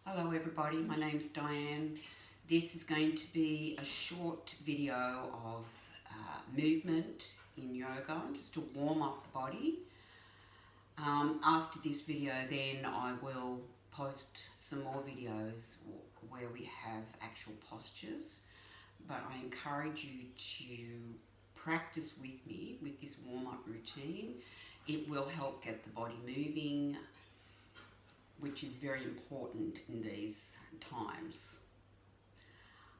Hello everybody, my name's Diane. This is going to be a short video of movement in yoga, just to warm up the body. After this video then I will post some more videos where we have actual postures, but I encourage you to practice with me with this warm-up routine. It will help get the body moving, which is very important in these times.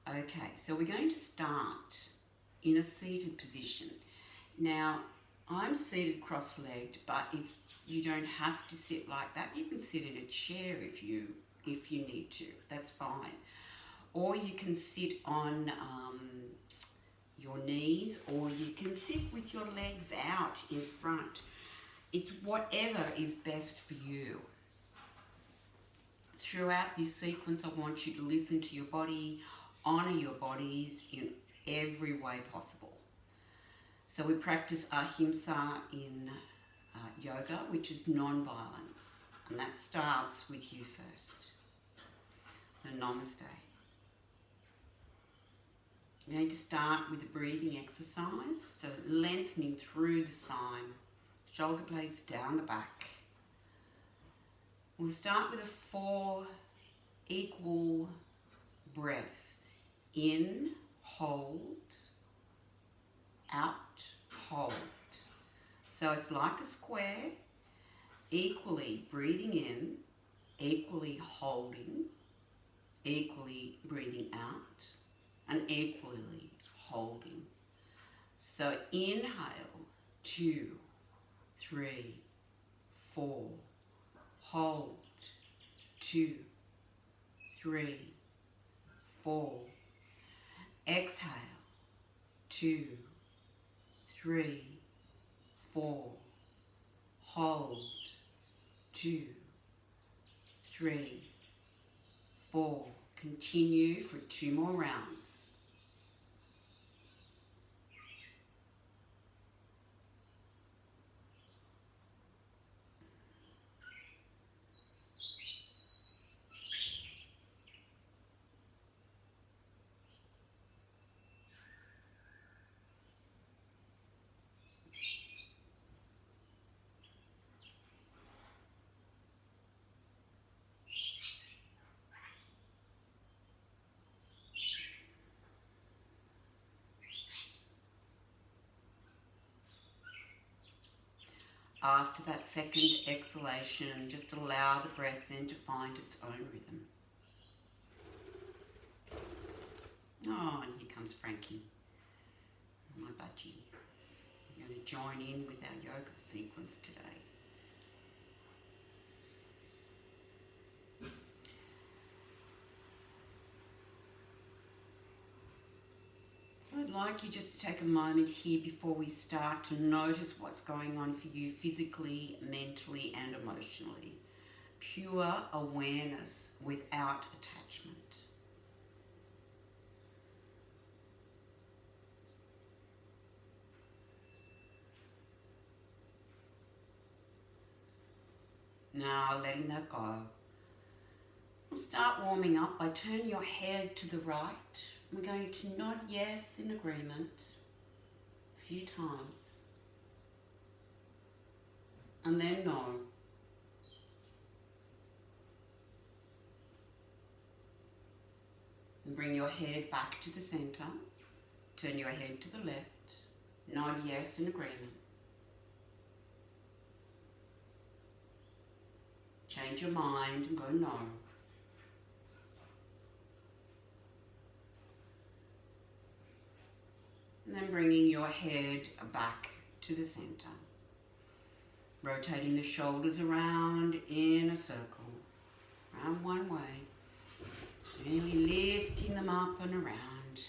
Okay, so we're going to start in a seated position. Now, I'm seated cross-legged, but you don't have to sit like that. You can sit in a chair if you need to. That's fine. Or you can sit on your knees, or you can sit with your legs out in front. It's whatever is best for you. Throughout this sequence, I want you to listen to your body, honour your bodies in every way possible. So we practice ahimsa in yoga, which is non-violence, and that starts with you first. So namaste. We're going to start with a breathing exercise, so lengthening through the spine, shoulder blades down the back. We'll start with a 4 equal breath. In, hold, out, hold. So it's like a square, equally breathing in, equally holding, equally breathing out, and equally holding. So inhale, 2, 3, 4. Hold, 2, 3, 4. Exhale, 2, 3, 4. Hold, 2, 3, 4. Continue for 2 more rounds. After that second exhalation, just allow the breath then to find its own rhythm. Oh, and here comes Frankie, my budgie. I'm going to join in with our yoga sequence today. So I'd like you just to take a moment here before we start to notice what's going on for you physically, mentally and emotionally. Pure awareness without attachment. Now letting that go. We'll start warming up by turning your head to the right. We're going to nod yes in agreement a few times. And then no. And bring your head back to the center. Turn your head to the left. Nod yes in agreement. Change your mind and go no. And then bringing your head back to the center. Rotating the shoulders around in a circle. Around one way. Really lifting them up and around.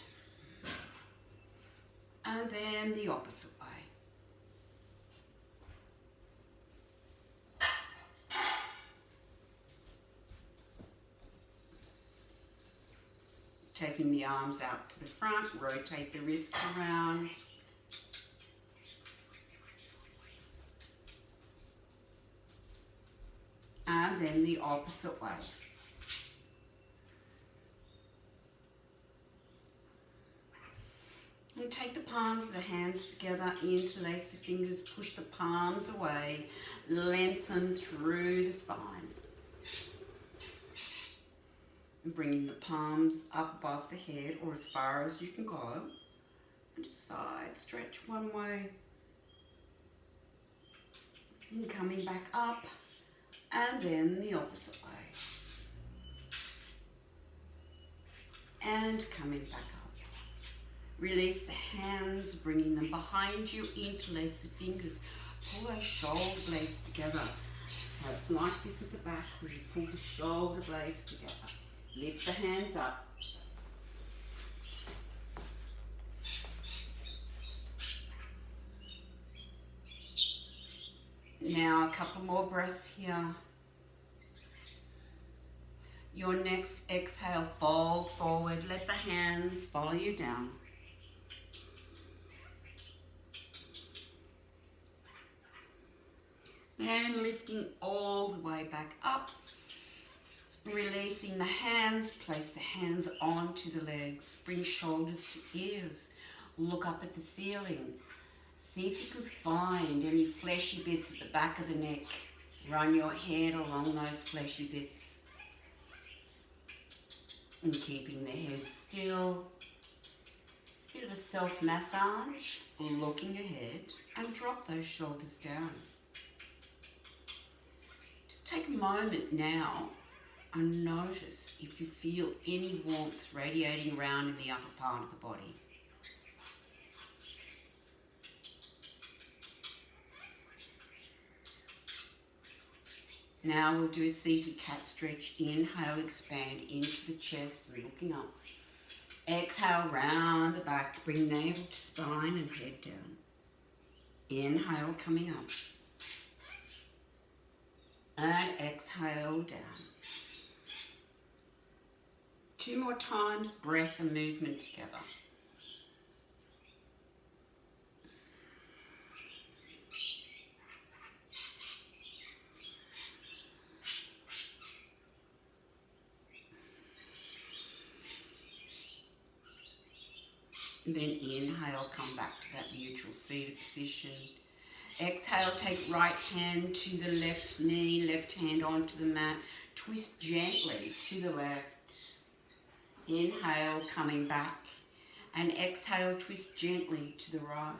And then the opposite way. Taking the arms out to the front, rotate the wrists around. And then the opposite way. And take the palms of the hands together, interlace the fingers, push the palms away, lengthen through the spine. And bringing the palms up above the head or as far as you can go. And just side stretch one way. And coming back up, and then the opposite way. And coming back up. Release the hands, bringing them behind you, interlace the fingers. Pull those shoulder blades together. So it's like this at the back where you pull the shoulder blades together. Lift the hands up. Now a couple more breaths here. Your next exhale, fold forward. Let the hands follow you down. Then lifting all the way back up. Releasing the hands, place the hands onto the legs. Bring shoulders to ears. Look up at the ceiling. See if you can find any fleshy bits at the back of the neck. Run your head along those fleshy bits. And keeping the head still. Bit of a self-massage. Looking ahead and drop those shoulders down. Just take a moment now and notice if you feel any warmth radiating around in the upper part of the body. Now we'll do a seated cat stretch. Inhale, expand into the chest and looking up. Exhale, round the back. Bring navel to spine and head down. Inhale, coming up. And exhale, down. 2 more times, breath and movement together. And then inhale, come back to that neutral seated position. Exhale, take right hand to the left knee, left hand onto the mat. Twist gently to the left. Inhale, coming back. And exhale, twist gently to the right.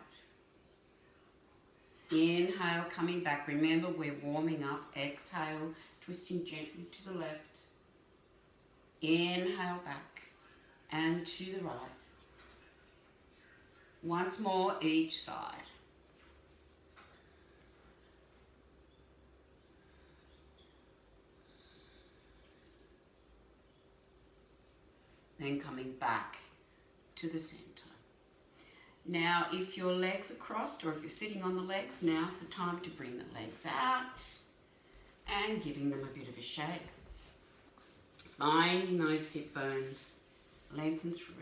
Inhale, coming back. Remember, we're warming up. Exhale, twisting gently to the left. Inhale, back. And to the right. Once more, each side. Then coming back to the center. Now, if your legs are crossed or if you're sitting on the legs, now's the time to bring the legs out and giving them a bit of a shake. Finding those sit bones, lengthen through.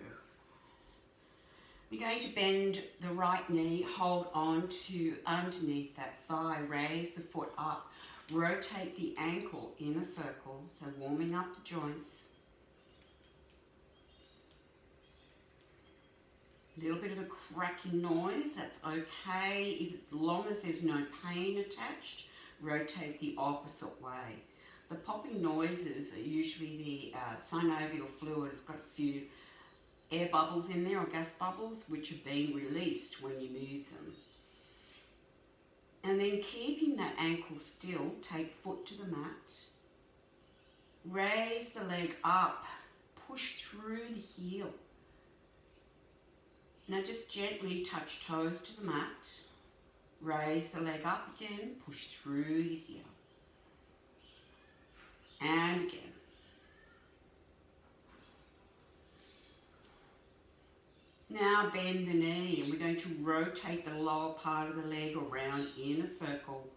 We're going to bend the right knee, hold on to underneath that thigh, raise the foot up, rotate the ankle in a circle, so warming up the joints. A little bit of a cracking noise, that's okay. As long as there's no pain attached, rotate the opposite way. The popping noises are usually the synovial fluid. It's got a few air bubbles in there or gas bubbles which are being released when you move them. And then keeping that ankle still, take foot to the mat. Raise the leg up, push through the heel. Now just gently touch toes to the mat. Raise the leg up again, push through the heel. And again. Now bend the knee and we're going to rotate the lower part of the leg around in a circle.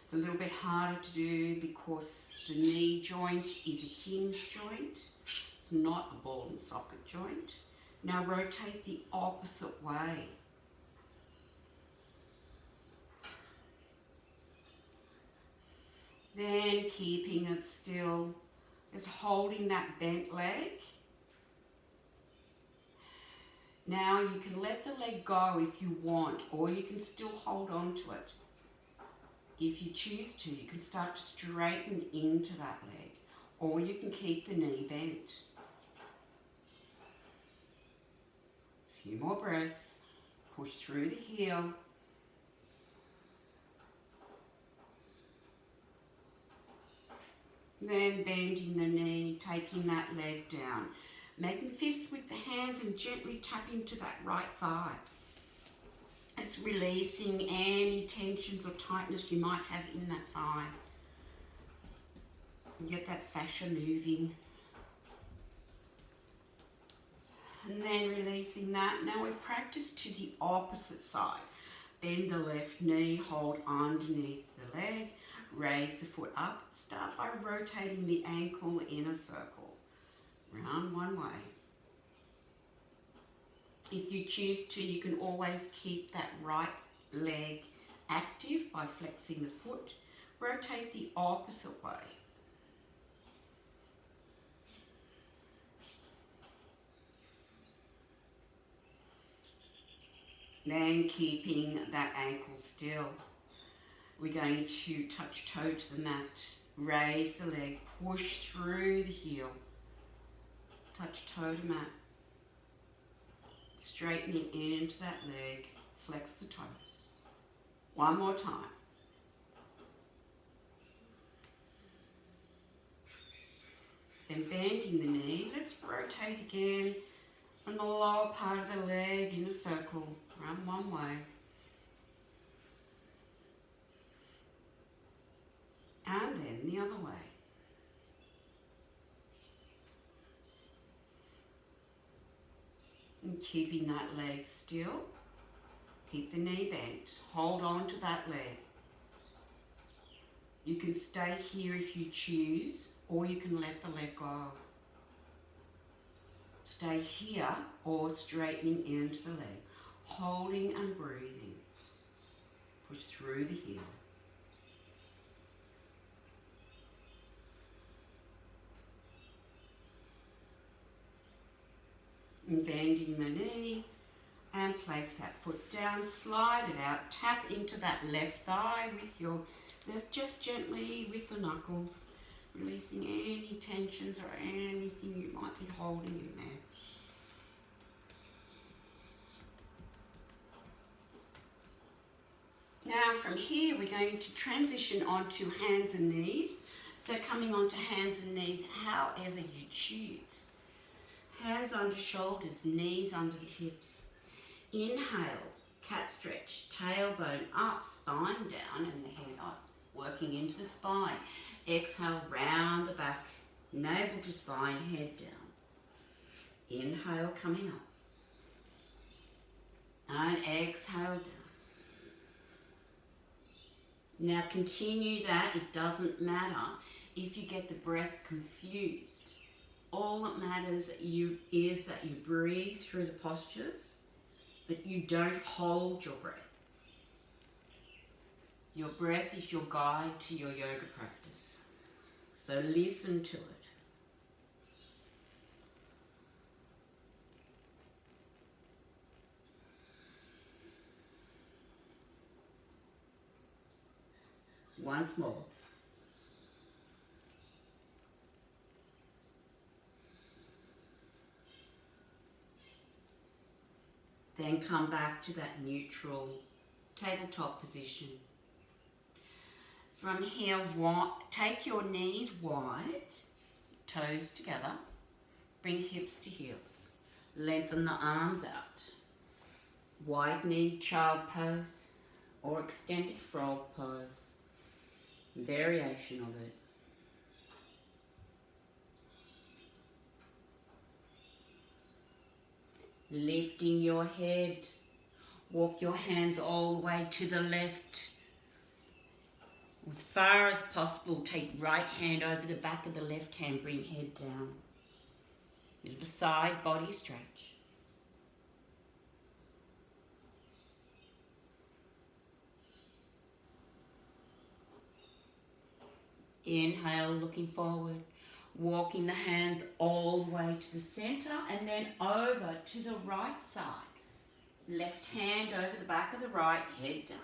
It's a little bit harder to do because the knee joint is a hinge joint. It's not a ball and socket joint. Now rotate the opposite way. Then keeping it still, just holding that bent leg. Now you can let the leg go if you want, or you can still hold on to it. If you choose to, you can start to straighten into that leg, or you can keep the knee bent. A few more breaths. Push through the heel. Then bending the knee, taking that leg down. Making fists with the hands and gently tap into that right thigh. It's releasing any tensions or tightness you might have in that thigh. And get that fascia moving. And then releasing that. Now we practice to the opposite side. Bend the left knee, hold underneath the leg. Raise the foot up. Start by rotating the ankle in a circle. Round one way. If you choose to, you can always keep that right leg active by flexing the foot. Rotate the opposite way. Then keeping that ankle still. We're going to touch toe to the mat. Raise the leg, push through the heel. Touch toe to mat. Straightening into that leg, flex the toes. One more time. Then bending the knee, let's rotate again from the lower part of the leg in a circle, around one way. And then the other way. And keeping that leg still. Keep the knee bent. Hold on to that leg. You can stay here if you choose, or you can let the leg go. Stay here or straightening into the leg. Holding and breathing. Push through the heel. And bending the knee and place that foot down, slide it out, tap into that left thigh with your, just gently with the knuckles, releasing any tensions or anything you might be holding in there. Now from here we're going to transition onto hands and knees. So coming onto hands and knees however you choose. Hands under shoulders, knees under the hips. Inhale, cat stretch, tailbone up, spine down and the head up, working into the spine. Exhale, round the back, navel to spine, head down. Inhale, coming up. And exhale down. Now continue that, it doesn't matter if you get the breath confused. All that matters is that you breathe through the postures, but you don't hold your breath. Your breath is your guide to your yoga practice. So listen to it. Once more. Then come back to that neutral tabletop position. From here, take your knees wide, toes together, bring hips to heels. Lengthen the arms out. Wide knee child pose or extended frog pose. Variation of it. Lifting your head. Walk your hands all the way to the left. As far as possible, take right hand over the back of the left hand, bring head down. Bit of a side body stretch. Inhale, looking forward. Walking the hands all the way to the center and then over to the right side. Left hand over the back of the right, head down.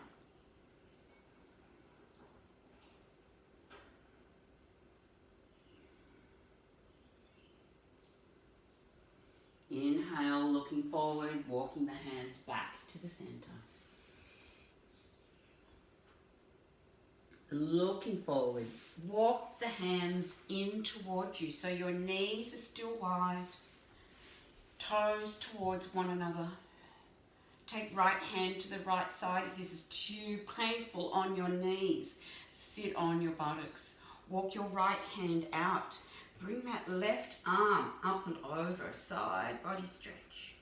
Inhale, looking forward, walking the hands back to the center. Looking forward, walk the hands in towards you so your knees are still wide, toes towards one another. Take right hand to the right side if this is too painful on your knees. Sit on your buttocks. Walk your right hand out. Bring that left arm up and over, side body stretch.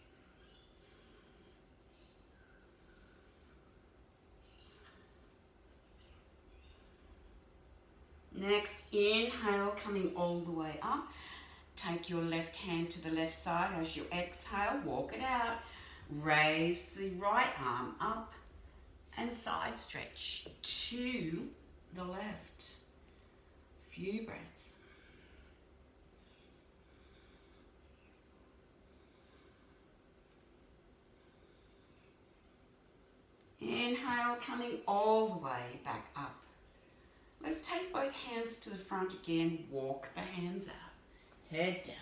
Next, inhale, coming all the way up. Take your left hand to the left side as you exhale, walk it out. Raise the right arm up and side stretch to the left. Few breaths. Inhale, coming all the way back up. Let's take both hands to the front again. Walk the hands out. Head down.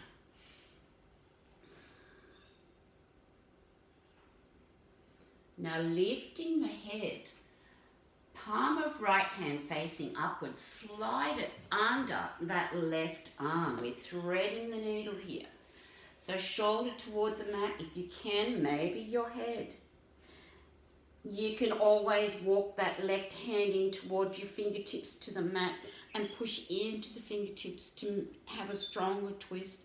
Now lifting the head, palm of right hand facing upwards, slide it under that left arm. We're threading the needle here. So shoulder toward the mat if you can, maybe your head. You can always walk that left hand in towards your fingertips to the mat and push into the fingertips to have a stronger twist.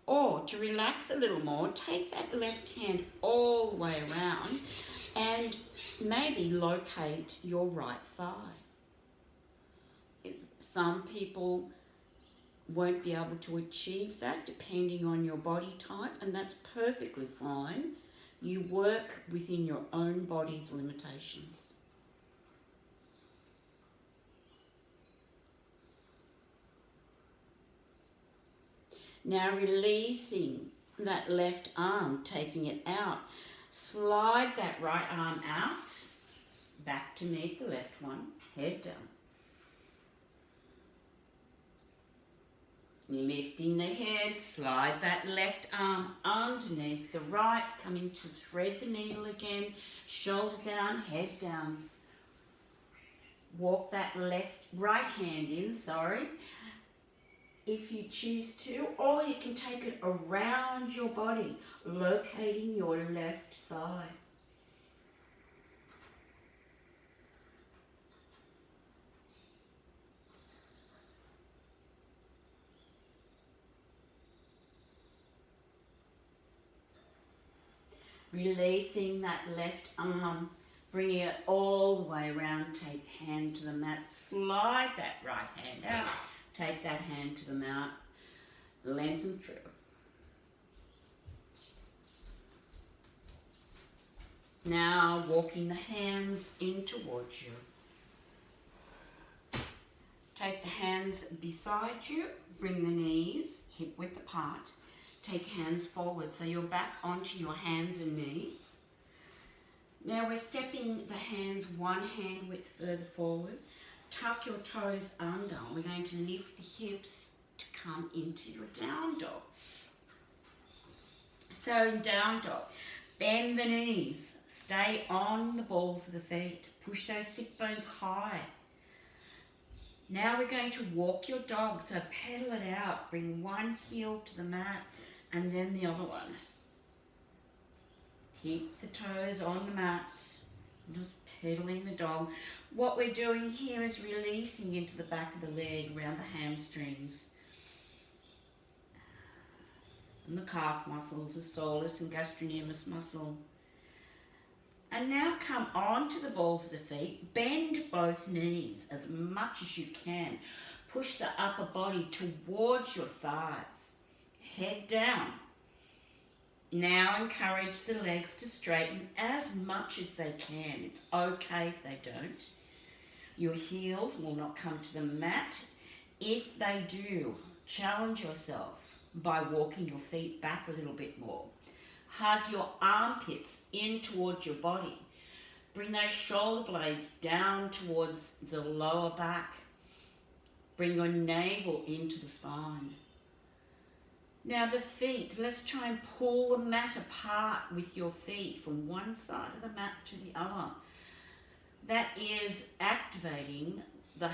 Or to relax a little more, take that left hand all the way around and maybe locate your right thigh. Some people won't be able to achieve that depending on your body type, and that's perfectly fine. You work within your own body's limitations. Now releasing that left arm, taking it out. Slide that right arm out, back to meet the left one, head down. Lifting the head, slide that left arm underneath the right, coming to thread the needle again, shoulder down, head down. Walk that right hand in, if you choose to, or you can take it around your body, locating your left thigh. Releasing that left arm, bringing it all the way around, take hand to the mat, slide that right hand out, take that hand to the mat, lengthen through. Now walking the hands in towards you. Take the hands beside you, bring the knees hip width apart. Take hands forward so you're back onto your hands and knees. Now we're stepping the hands one hand width further forward. Tuck your toes under. We're going to lift the hips to come into your down dog. So in down dog, bend the knees. Stay on the balls of the feet. Push those sit bones high. Now we're going to walk your dog. So pedal it out. Bring one heel to the mat and then the other one. Keep the toes on the mat. Just pedaling the dog. What we're doing here is releasing into the back of the leg, around the hamstrings. And the calf muscles, the soleus and gastrocnemius muscle. And now come onto the balls of the feet. Bend both knees as much as you can. Push the upper body towards your thighs. Head down. Now encourage the legs to straighten as much as they can. It's okay if they don't. Your heels will not come to the mat. If they do, challenge yourself by walking your feet back a little bit more. Hug your armpits in towards your body. Bring those shoulder blades down towards the lower back. Bring your navel into the spine. Now the feet, let's try and pull the mat apart with your feet from one side of the mat to the other. That is activating the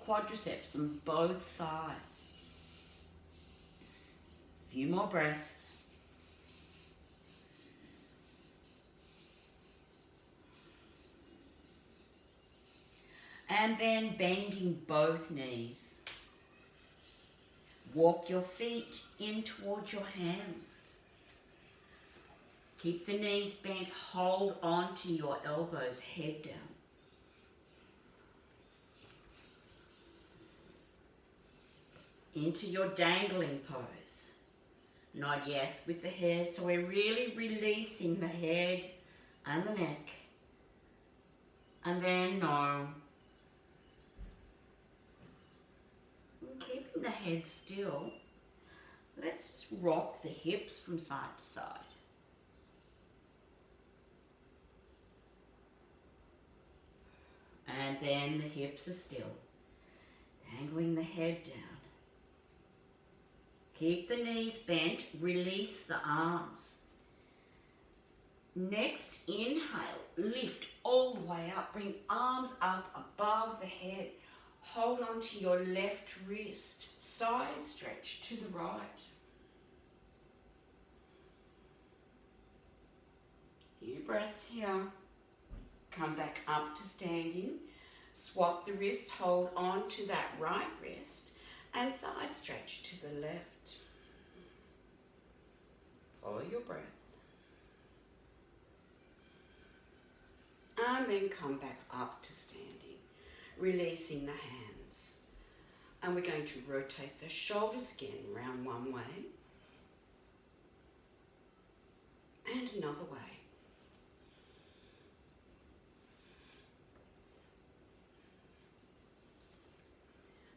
quadriceps on both thighs. A few more breaths. And then bending both knees. Walk your feet in towards your hands. Keep the knees bent, hold on to your elbows, head down. Into your dangling pose. Nod yes with the head, so we're really releasing the head and the neck. And then no. And keeping the head still, let's just rock the hips from side to side. And then the hips are still. Dangling the head down. Keep the knees bent, release the arms. Next, inhale, lift all the way up, bring arms up above the head. Hold on to your left wrist, side stretch to the right. Few breaths here. Come back up to standing. Swap the wrist, hold on to that right wrist and side stretch to the left. Follow your breath. And then come back up to standing, releasing the hands. And we're going to rotate the shoulders again, round one way and another way.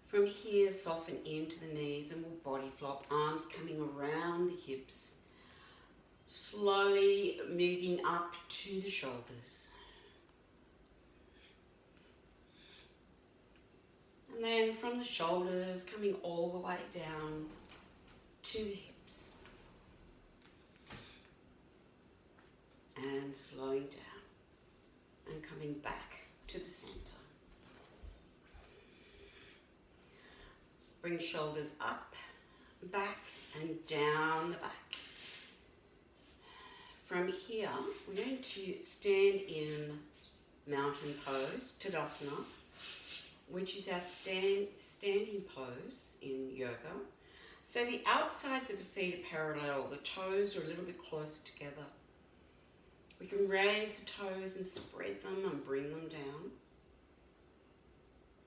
From here, soften into the knees and we'll body flop, arms coming around the hips. Slowly moving up to the shoulders. And then from the shoulders, coming all the way down to the hips. And slowing down and coming back to the center. Bring shoulders up, back and down the back. From here, we're going to stand in mountain pose, Tadasana, which is our standing pose in yoga. So the outsides of the feet are parallel, the toes are a little bit closer together. We can raise the toes and spread them and bring them down.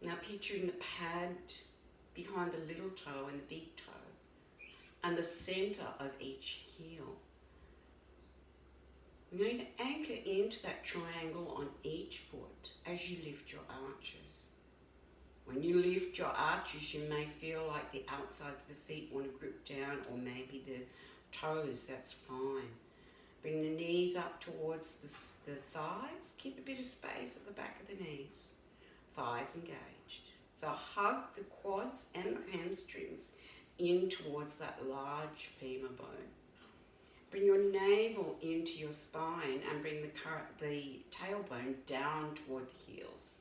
Now picturing the pad behind the little toe and the big toe and the center of each heel. We're going to anchor into that triangle on each foot as you lift your arches. When you lift your arches, you may feel like the outsides of the feet want to grip down, or maybe the toes, that's fine. Bring the knees up towards the thighs. Keep a bit of space at the back of the knees. Thighs engaged. So hug the quads and the hamstrings in towards that large femur bone. Bring your navel into your spine and bring the tailbone down toward the heels.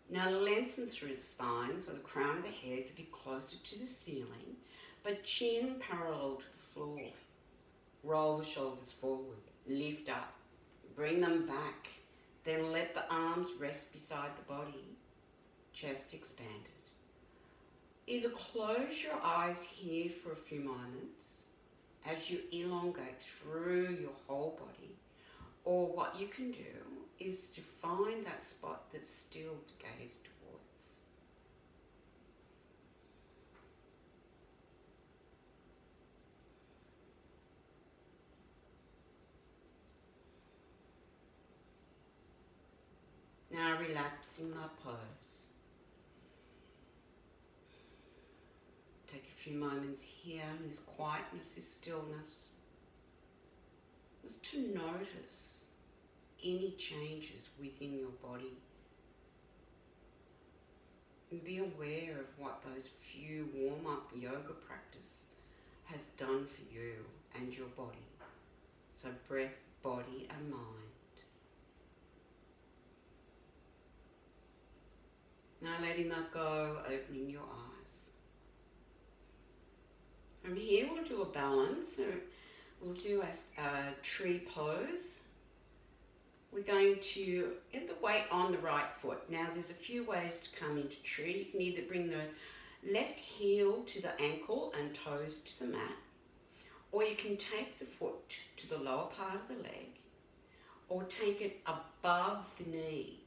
Now lengthen through the spine so the crown of the head's a bit closer to the ceiling, but chin parallel to the floor. Roll the shoulders forward, lift up, bring them back, then let the arms rest beside the body, chest expanded. Either close your eyes here for a few moments as you elongate through your whole body, or what you can do is to find that spot that's still to gaze towards. Now relaxing the pose. few moments here in this quietness, this stillness, is to notice any changes within your body. And be aware of what those few warm-up yoga practice has done for you and your body. So breath, body and mind. Now letting that go, opening your eyes. From here we'll do a balance. So we'll do a tree pose. We're going to get the weight on the right foot. Now there's a few ways to come into tree. You can either bring the left heel to the ankle and toes to the mat, or you can take the foot to the lower part of the leg, or take it above the knee.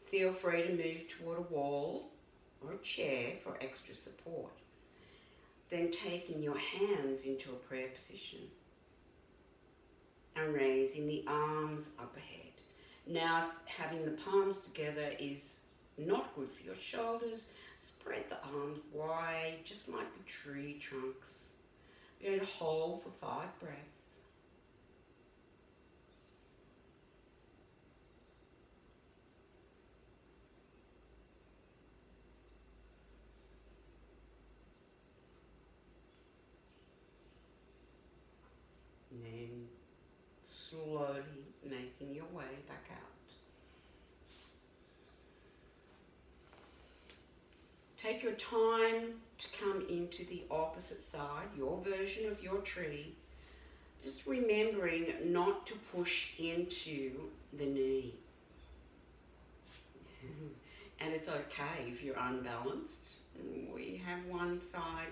Feel free to move toward a wall or a chair for extra support. Then taking your hands into a prayer position and raising the arms up ahead. Now, having the palms together is not good for your shoulders. Spread the arms wide, just like the tree trunks. We're going to hold for 5 breaths. And then slowly making your way back out. Take your time to come into the opposite side, your version of your tree. Just remembering not to push into the knee. And it's okay if you're unbalanced. We have one side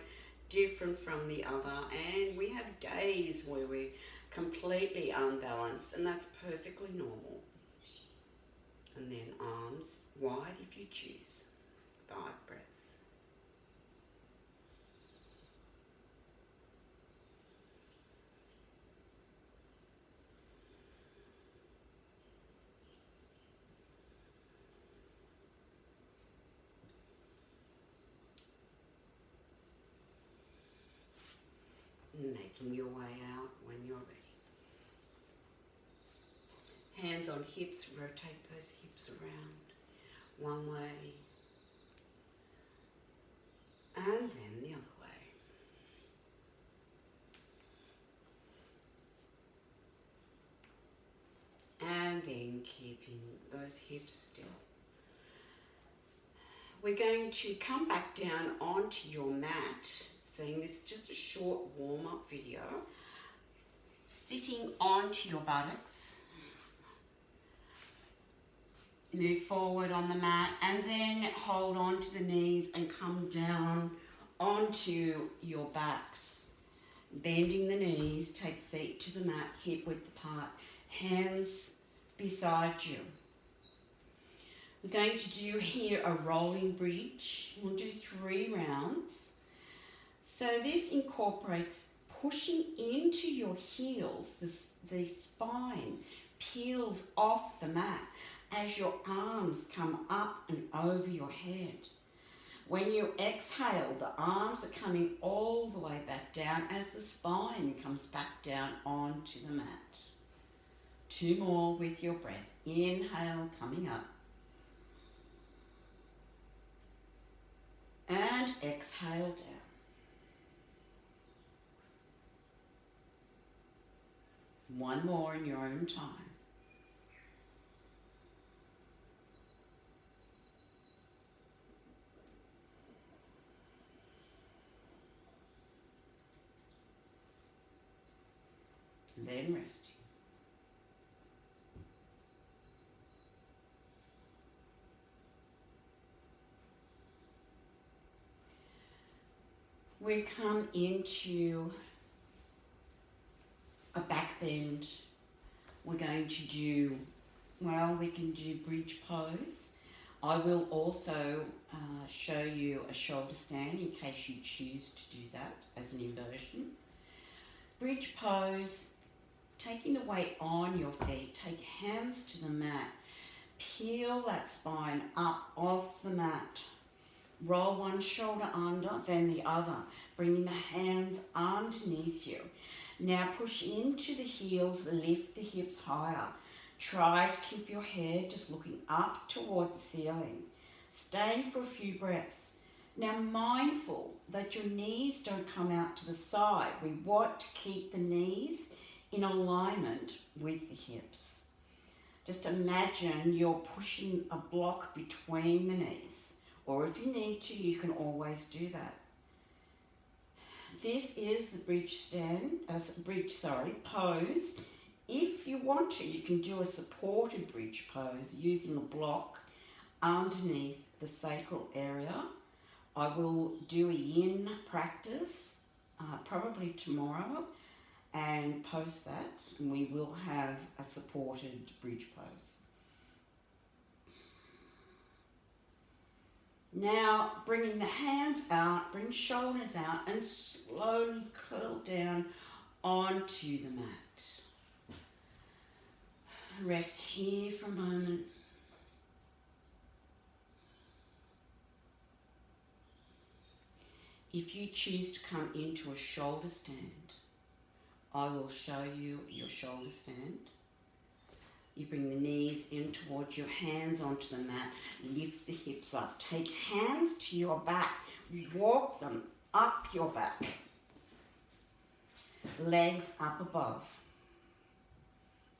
different from the other, and we have days where we're completely unbalanced, and that's perfectly normal. And then arms wide if you choose. 5 breaths. Making your way out when you're ready. Hands on hips, rotate those hips around one way and then the other way. And then keeping those hips still. We're going to come back down onto your mat. Saying this is just a short warm-up video. Sitting onto your buttocks. Move forward on the mat and then hold on to the knees and come down onto your backs. Bending the knees, take feet to the mat, hip width apart, hands beside you. We're going to do here a rolling bridge. We'll do 3 rounds. So this incorporates pushing into your heels. The spine peels off the mat as your arms come up and over your head. When you exhale, the arms are coming all the way back down as the spine comes back down onto the mat. 2 more with your breath. Inhale, coming up. And exhale down. One more in your own time. And then resting. We come into a back bend. We're going to do, well, we can do bridge pose. I will also show you a shoulder stand in case you choose to do that as an inversion. Bridge pose, taking the weight on your feet, take hands to the mat, peel that spine up off the mat, Roll one shoulder under, then the other, bringing the hands underneath you. Now push into the heels, lift the hips higher. Try to keep your head just looking up toward the ceiling. Staying for a few breaths. Now mindful that your knees don't come out to the side. We want to keep the knees in alignment with the hips. Just imagine you're pushing a block between the knees. Or if you need to, you can always do that. This is the pose. If you want to, you can do a supported bridge pose using a block underneath the sacral area. I will do a yin practice probably tomorrow and post that. We will have a supported bridge pose. Now, bringing the hands out, bring shoulders out and slowly curl down onto the mat. Rest here for a moment. If you choose to come into a shoulder stand, I will show you your shoulder stand. You bring the knees in towards your hands onto the mat. Lift the hips up. Take hands to your back. Walk them up your back. Legs up above.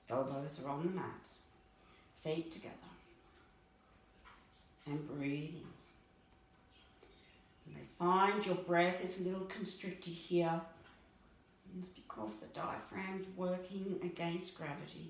Elbows are on the mat. Feet together. And breathing. You may find your breath is a little constricted here. It's because the diaphragm is working against gravity.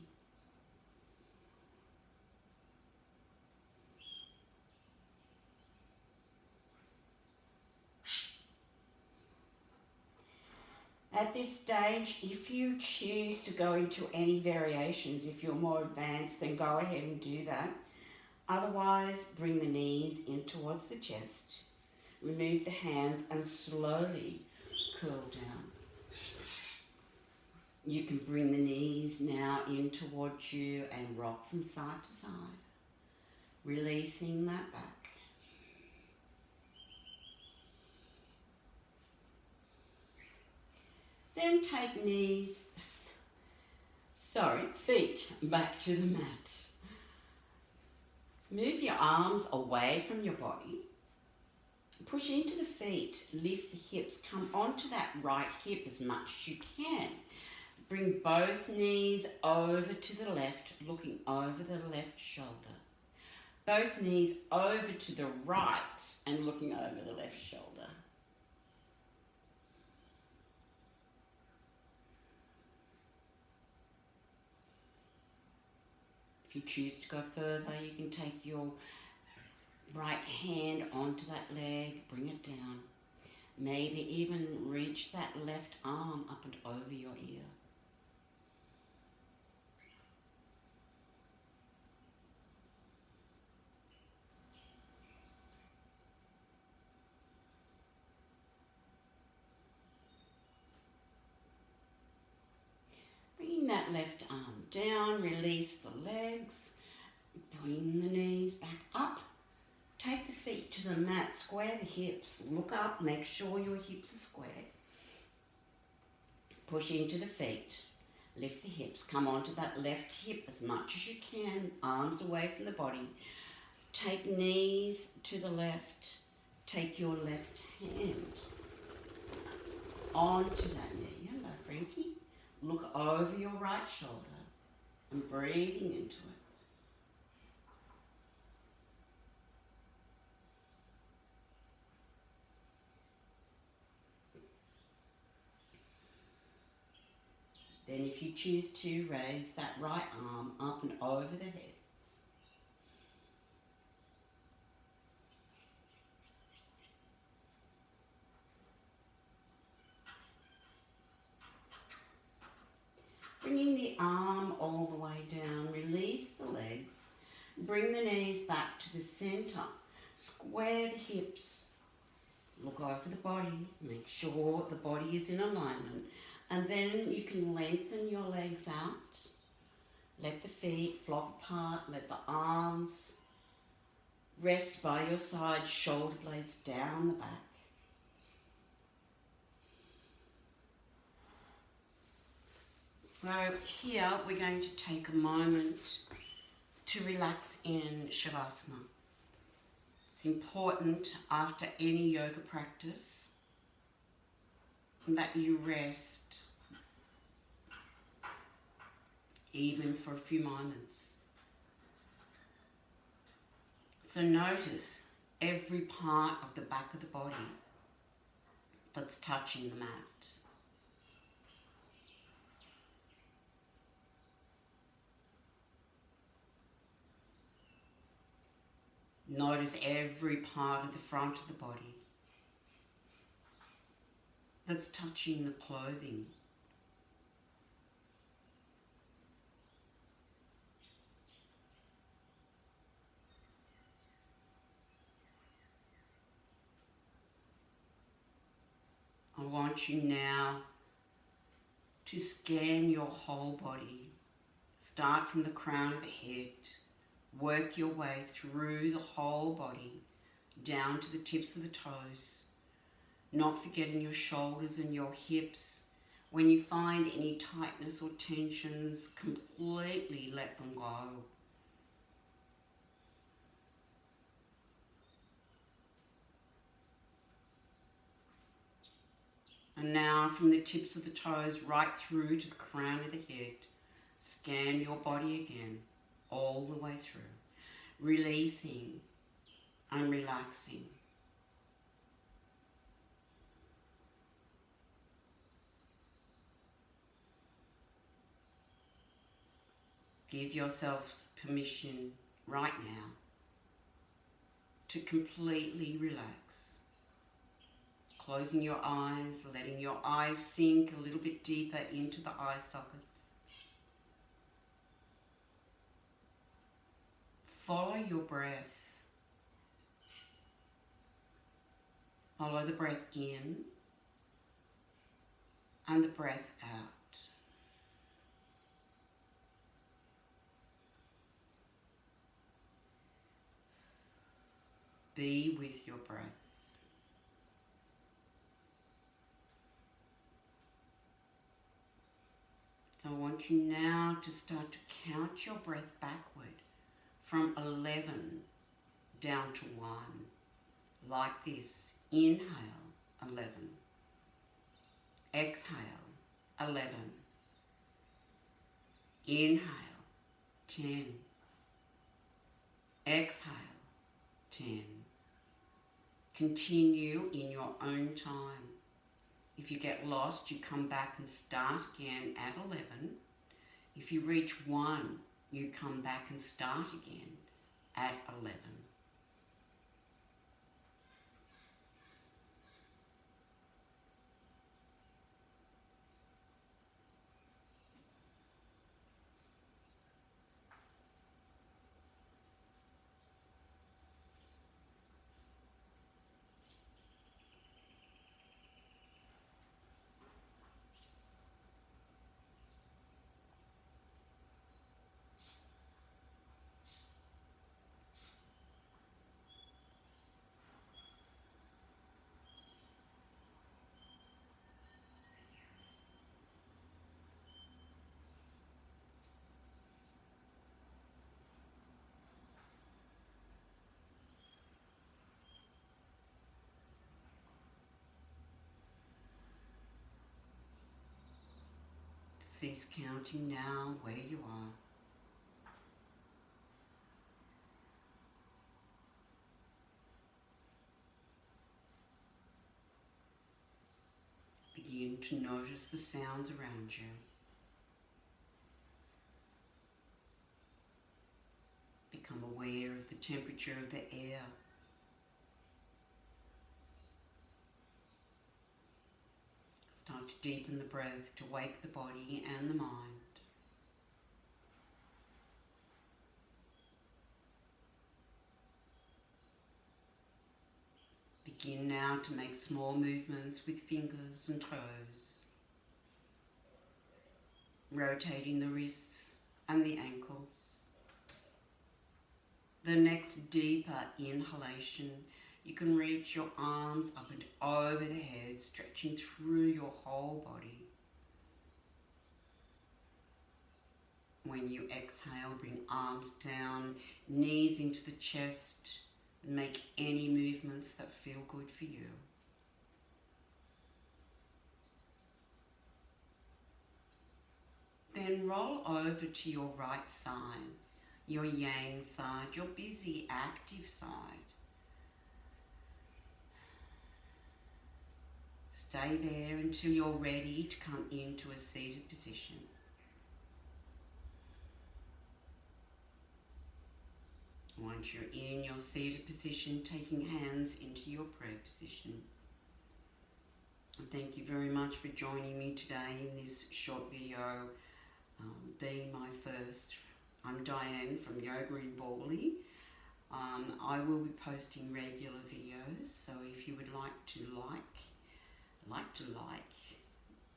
At this stage, if you choose to go into any variations, if you're more advanced, then go ahead and do that. Otherwise, bring the knees in towards the chest. Remove the hands and slowly curl down. You can bring the knees now in towards you and rock from side to side, releasing that back. Then take feet back to the mat. Move your arms away from your body. Push into the feet, lift the hips, come onto that right hip as much as you can. Bring both knees over to the left, looking over the left shoulder. Both knees over to the right and looking over the left shoulder. If you choose to go further, you can take your right hand onto that leg, bring it down. Maybe even reach that left arm up and over your ear. Bring that left arm down, release the legs, bring the knees back up. Take the feet to the mat, square the hips, look up, make sure your hips are square. Push into the feet, lift the hips, come onto that left hip as much as you can, arms away from the body. Take knees to the left, take your left hand onto that knee. Hello, Frankie. Look over your right shoulder and breathing into it. Then if you choose to, raise that right arm up and over the head. Bringing the arm all the way down, release the legs. Bring the knees back to the center. Square the hips. Look over the body. Make sure the body is in alignment. And then you can lengthen your legs out. Let the feet flop apart. Let the arms Rest by your side, shoulder blades down the back. So here we're going to take a moment to relax in Shavasana. It's important after any yoga practice that you rest even for a few moments. So notice every part of the back of the body that's touching the mat. Notice every part of the front of the body that's touching the clothing. I want you now to scan your whole body. Start from the crown of the head, work your way through the whole body, down to the tips of the toes, not forgetting your shoulders and your hips. When you find any tightness or tensions, completely let them go. And now from the tips of the toes right through to the crown of the head, scan your body again, all the way through, releasing and relaxing. Give yourself permission right now to completely relax. Closing your eyes, letting your eyes sink a little bit deeper into the eye sockets. Follow your breath. Follow the breath in and the breath out. Be with your breath. So I want you now to start to count your breath backward from 11 down to 1. Like this. Inhale, 11. Exhale, 11. Inhale, 10. Exhale, 10. Continue in your own time. If you get lost, you come back and start again at 11. If you reach 1, you come back and start again at 11. Cease counting now where you are. Begin to notice the sounds around you. Become aware of the temperature of the air. Start to deepen the breath to wake the body and the mind. Begin now to make small movements with fingers and toes, rotating the wrists and the ankles. The next deeper inhalation, you can reach your arms up and over the head, stretching through your whole body. When you exhale, bring arms down, knees into the chest, and make any movements that feel good for you. Then roll over to your right side, your yang side, your busy, active side. Stay there until you're ready to come into a seated position. Once you're in your seated position, taking hands into your prayer position. And thank you very much for joining me today in this short video, being my first. I'm Diane from Yoga in Bali. I will be posting regular videos, so if you would like to like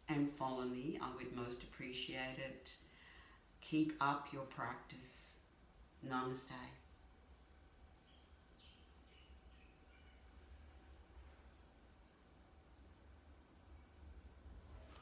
and follow me, I would most appreciate it. Keep up your practice. Namaste.